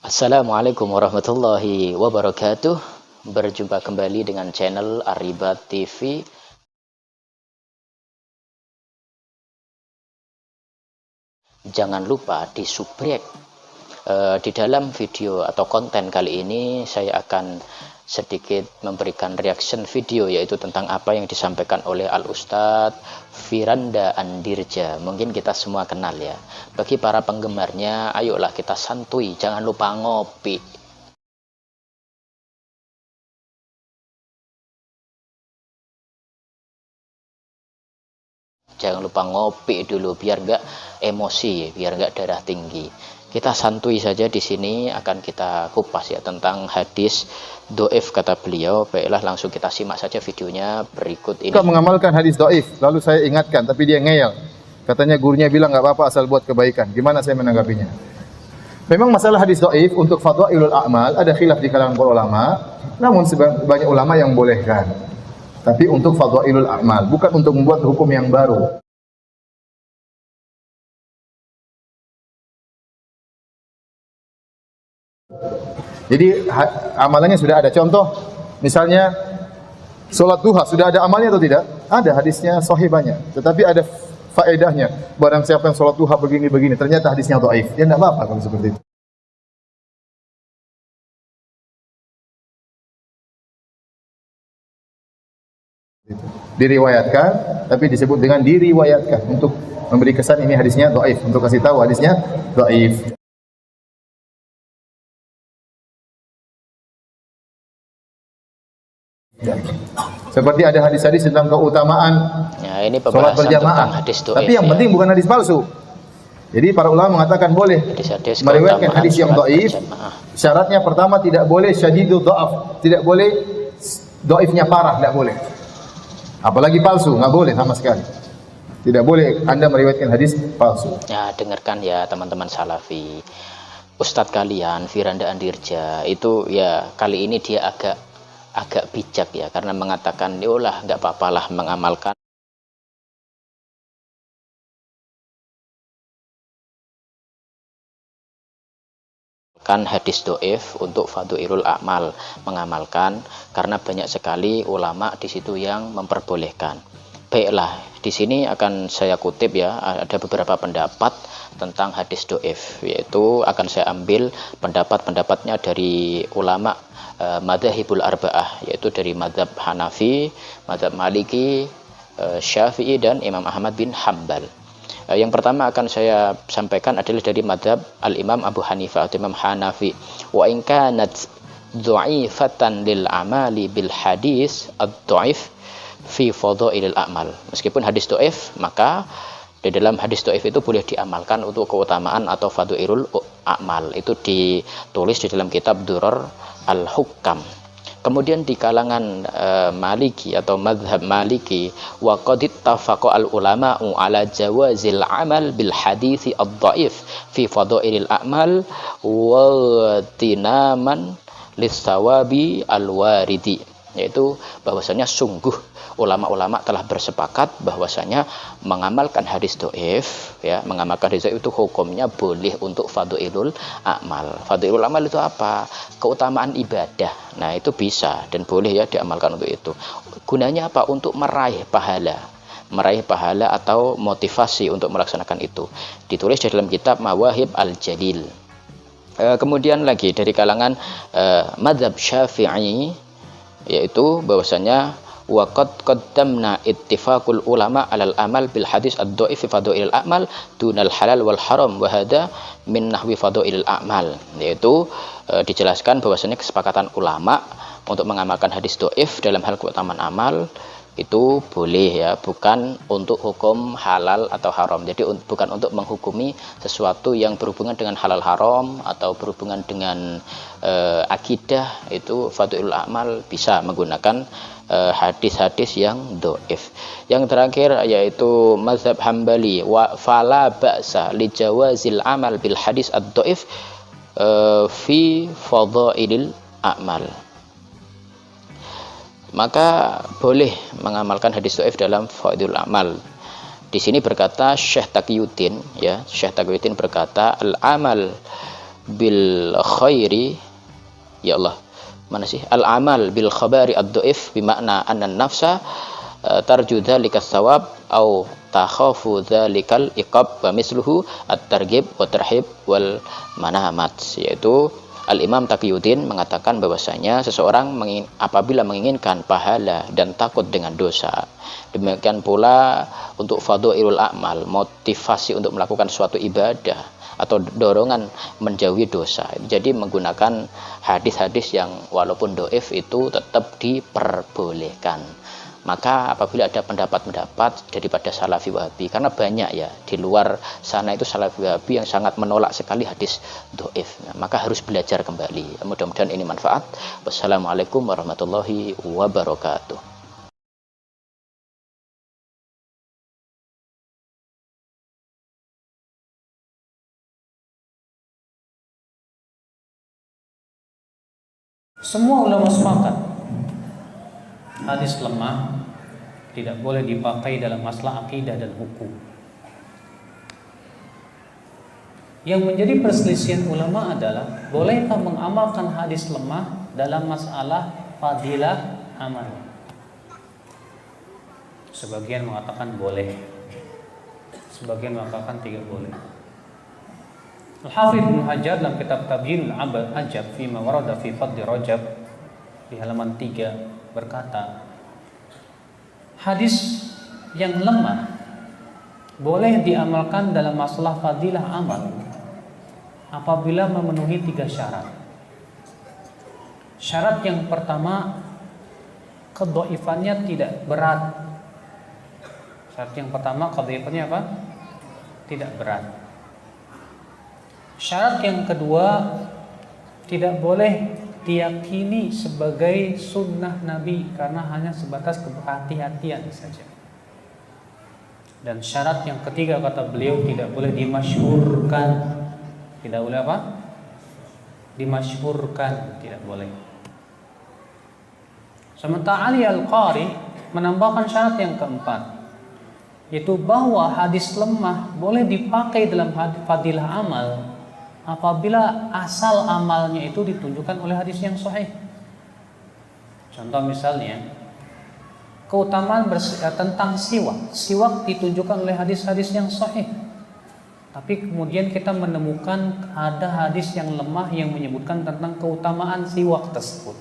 Assalamualaikum warahmatullahi wabarakatuh. Berjumpa kembali dengan channel Aribat TV. Jangan lupa disubrek. Di dalam video atau konten kali ini saya akan sedikit memberikan reaction video, yaitu tentang apa yang disampaikan oleh Al-Ustadz Firanda Andirja. Mungkin kita semua kenal ya. Bagi para penggemarnya, ayolah kita santuy, jangan lupa ngopi. Jangan lupa ngopi dulu biar nggak emosi, biar nggak darah tinggi. Kita santuy saja di sini, akan kita kupas ya tentang hadis doif kata beliau. Baiklah, langsung kita simak saja videonya berikut ini. Suka mengamalkan hadis doif, lalu saya ingatkan, tapi dia ngeyel. Katanya gurunya bilang nggak apa-apa asal buat kebaikan. Gimana saya menanggapinya? Memang masalah hadis doif untuk fadhailul a'mal ada khilaf di kalangan para ulama, namun banyak ulama yang bolehkan. Tapi untuk fadhailul a'mal, bukan untuk membuat hukum yang baru. Jadi amalannya sudah ada. Contoh, misalnya sholat duha sudah ada amalnya atau tidak? Ada, hadisnya sahih banyak. Tetapi ada faedahnya. Barang siapa yang sholat duha begini-begini, ternyata hadisnya dhaif. Ya tidak apa-apa kalau seperti itu. Diriwayatkan, tapi disebut dengan diriwayatkan untuk memberi kesan ini hadisnya dhaif, untuk kasih tahu hadisnya dhaif. Seperti ada hadis-hadis tentang keutamaan Ya, ini sholat pembahasan berjamaah. tentang hadis doif. Tapi yang ya. penting bukan hadis palsu. Jadi para ulama mengatakan boleh Hadis-hadis meriwayatkan keutamaan hadis yang sholat dhaif. berjamaah. Syaratnya pertama tidak boleh syadidul dha'af, tidak boleh dhaifnya parah, tidak boleh. Apalagi palsu, nggak boleh sama sekali. Tidak boleh Anda meriwayatkan hadis palsu. Ya, dengarkan ya teman-teman salafi. Ustadz kalian Firanda Andirja itu ya kali ini dia agak bijak ya, karena mengatakan yolah nggak apa-apalah mengamalkan hadis doif untuk fadhailul a'mal, mengamalkan karena banyak sekali ulama di situ yang memperbolehkan. Baiklah, di sini akan saya kutip ya, ada beberapa pendapat tentang hadis doif, yaitu akan saya ambil pendapat-pendapatnya dari ulama madzhabul arba'ah, yaitu dari madzhab Hanafi, madzhab Maliki, Syafi'i dan Imam Ahmad bin Hambal. Yang pertama akan saya sampaikan adalah dari madzhab Al-Imam Abu Hanifah atau Imam Hanafi. Wa in kanat dha'ifatan lil amali bil hadis ad-dha'if fi fadhailil a'mal. Meskipun hadis dhaif, maka di dalam hadis dhaif itu boleh diamalkan untuk keutamaan atau fadhailul a'mal. Itu ditulis di dalam kitab Durar Al-Hukam. Kemudian di kalangan Maliki atau mazhab Maliki, wa qad ittafaqa al ulama'u ala jawazil amal bil hadits ad-dhaif fi fadhailil a'mal wa tinaman lis-sawabi al-waridi, yaitu bahwasanya sungguh ulama-ulama telah bersepakat bahwasanya mengamalkan hadis dhaif ya, mengamalkan hadis dhaif itu hukumnya boleh untuk fadhailul a'mal. Fadhailul amal itu apa? Keutamaan ibadah. Nah, itu bisa dan boleh ya diamalkan untuk itu. Gunanya apa? Untuk meraih pahala. Meraih pahala atau motivasi untuk melaksanakan itu. Ditulis di dalam kitab Mawahib Al-Jalil. Kemudian lagi dari kalangan madzhab Syafi'i, yaitu bahwasanya waqad qaddamna ittifaqul ulama alal amal bil hadis ad-dhaif fi fadhailil a'mal dunal halal wal haram wa hadha min nahwi fadhailil a'mal, yaitu dijelaskan bahwasanya kesepakatan ulama untuk mengamalkan hadis dhaif dalam hal keutamaan amal itu boleh ya, bukan untuk hukum halal atau haram. Jadi bukan untuk menghukumi sesuatu yang berhubungan dengan halal haram atau berhubungan dengan akidah. Itu fadhailul a'mal bisa menggunakan hadis-hadis yang dhaif. Yang terakhir yaitu mazhab Hambali, wa fala ba'sa li jawazil amal bil hadis ad-dhaif fi fadhailil a'mal. Maka boleh mengamalkan hadis dhaif dalam fadhailul amal. Di sini berkata Syekh Taqiyuddin ya, Syekh Taqiyuddin berkata al-amal bil khairi, ya Allah, mana sih, al amal bil khabari ad-dhaif bimakna anna nafsa tarju dzalika thawab au takhafu dzalikal iqab wa misluhu at-targhib wa tarhib wal manamat. Yaitu Al-Imam Taqiyuddin mengatakan bahwasanya seseorang apabila menginginkan pahala dan takut dengan dosa, demikian pula untuk fadhailul a'mal, motivasi untuk melakukan suatu ibadah atau dorongan menjauhi dosa. Jadi menggunakan hadis-hadis yang walaupun dhaif itu tetap diperbolehkan. Maka apabila ada pendapat-pendapat daripada Salafi Wahabi, karena banyak ya di luar sana itu Salafi Wahabi yang sangat menolak sekali hadis dhaif, maka harus belajar kembali. Mudah-mudahan ini manfaat. Wassalamualaikum warahmatullahi wabarakatuh. Semua ulama sepakat hadis lemah tidak boleh dipakai dalam masalah akidah dan hukum. Yang menjadi perselisihan ulama adalah bolehkah mengamalkan hadis lemah dalam masalah fadilah amal. Sebagian mengatakan boleh, sebagian mengatakan tidak boleh. Al-Hafidz Ibnu Hajar dalam kitab Tabyinul Ajab fi ma warada fi fadli Rajab di halaman 3 berkata, hadis yang lemah boleh diamalkan dalam masalah fadilah amal apabila memenuhi 3 syarat. Syarat yang pertama, kedhaifannya tidak berat. Syarat yang pertama, kedhaifannya apa? Tidak berat. Syarat yang kedua, tidak boleh diyakini sebagai sunnah Nabi karena hanya sebatas kehati-hatian saja. Dan syarat yang ketiga kata beliau, tidak boleh dimasyhurkan. Tidak boleh apa? Dimasyhurkan, tidak boleh. Sementara Ali Al-Qari menambahkan syarat yang keempat, yaitu bahwa hadis lemah boleh dipakai dalam fadilah amal apabila asal amalnya itu ditunjukkan oleh hadis yang sahih. Contoh misalnya, keutamaan tentang siwak. Siwak ditunjukkan oleh hadis-hadis yang sahih. Tapi kemudian kita menemukan ada hadis yang lemah yang menyebutkan tentang keutamaan siwak tersebut.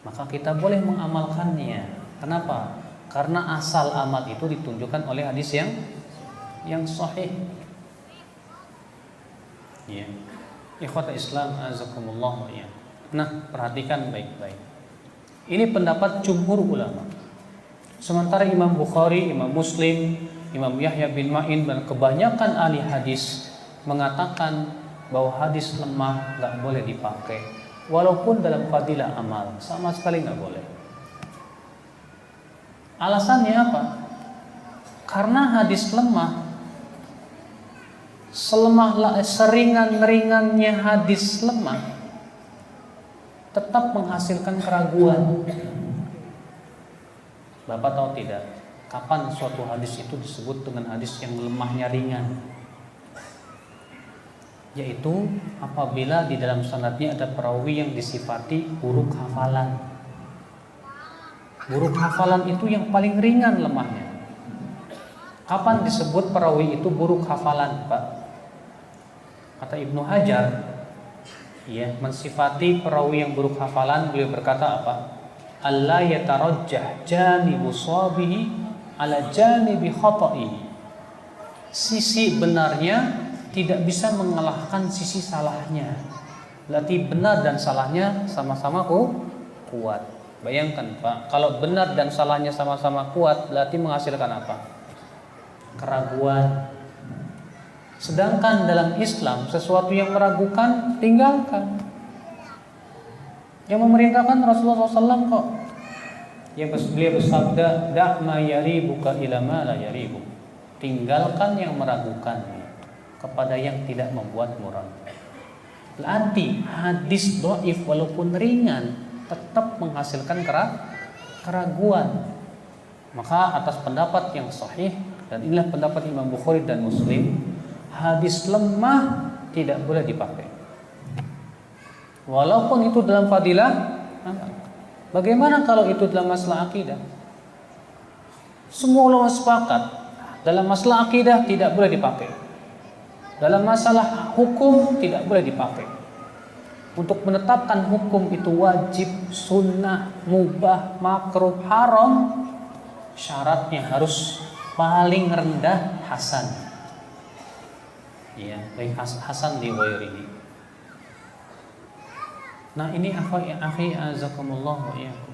Maka kita boleh mengamalkannya. Kenapa? Karena asal amal itu ditunjukkan oleh hadis yang sahih. Ya. Ikhwata Islam azakumullah ya. Nah, perhatikan baik-baik. Ini pendapat jumhur ulama. Sementara Imam Bukhari, Imam Muslim, Imam Yahya bin Ma'in dan kebanyakan ahli hadis mengatakan bahwa hadis lemah enggak boleh dipakai walaupun dalam fadilah amal, sama sekali enggak boleh. Alasannya apa? Karena hadis lemah, seringan-ringannya hadis lemah tetap menghasilkan keraguan. Bapak tahu tidak, kapan suatu hadis itu disebut dengan hadis yang lemahnya ringan? Yaitu apabila di dalam sanadnya ada perawi yang disifati buruk hafalan. Buruk hafalan itu yang paling ringan lemahnya. Kapan disebut perawi itu buruk hafalan, Pak? Kata Ibnu Hajar, ya, mensifati perawi yang buruk hafalan, beliau berkata apa? Alla yatarajjah janibu shabihi ala janibi khata'ihi. Sisi benarnya tidak bisa mengalahkan sisi salahnya. Berarti benar dan salahnya sama-sama kuat. Bayangkan, Pak, kalau benar dan salahnya sama-sama kuat, berarti menghasilkan apa? Keraguan. Sedangkan dalam Islam sesuatu yang meragukan tinggalkan. Yang memerintahkan Rasulullah SAW kok. Yang beliau bersabda, "Da' ma yaribuka ila ma la yaribu." Tinggalkan yang meragukan kepada yang tidak membuatmu ragu. Berarti hadis dhaif walaupun ringan tetap menghasilkan keraguan. Maka atas pendapat yang sahih, dan inilah pendapat Imam Bukhari dan Muslim, hadis lemah tidak boleh dipakai. Walaupun itu dalam fadilah amal. Bagaimana kalau itu dalam masalah akidah? Semua ulama sepakat dalam masalah akidah tidak boleh dipakai. Dalam masalah hukum tidak boleh dipakai. Untuk menetapkan hukum itu wajib, sunnah, mubah, makruh, haram, syaratnya harus paling rendah hasan. Ya, baik hasan di ghairihi. Nah, ini akhi azakumullah wa iyyakum.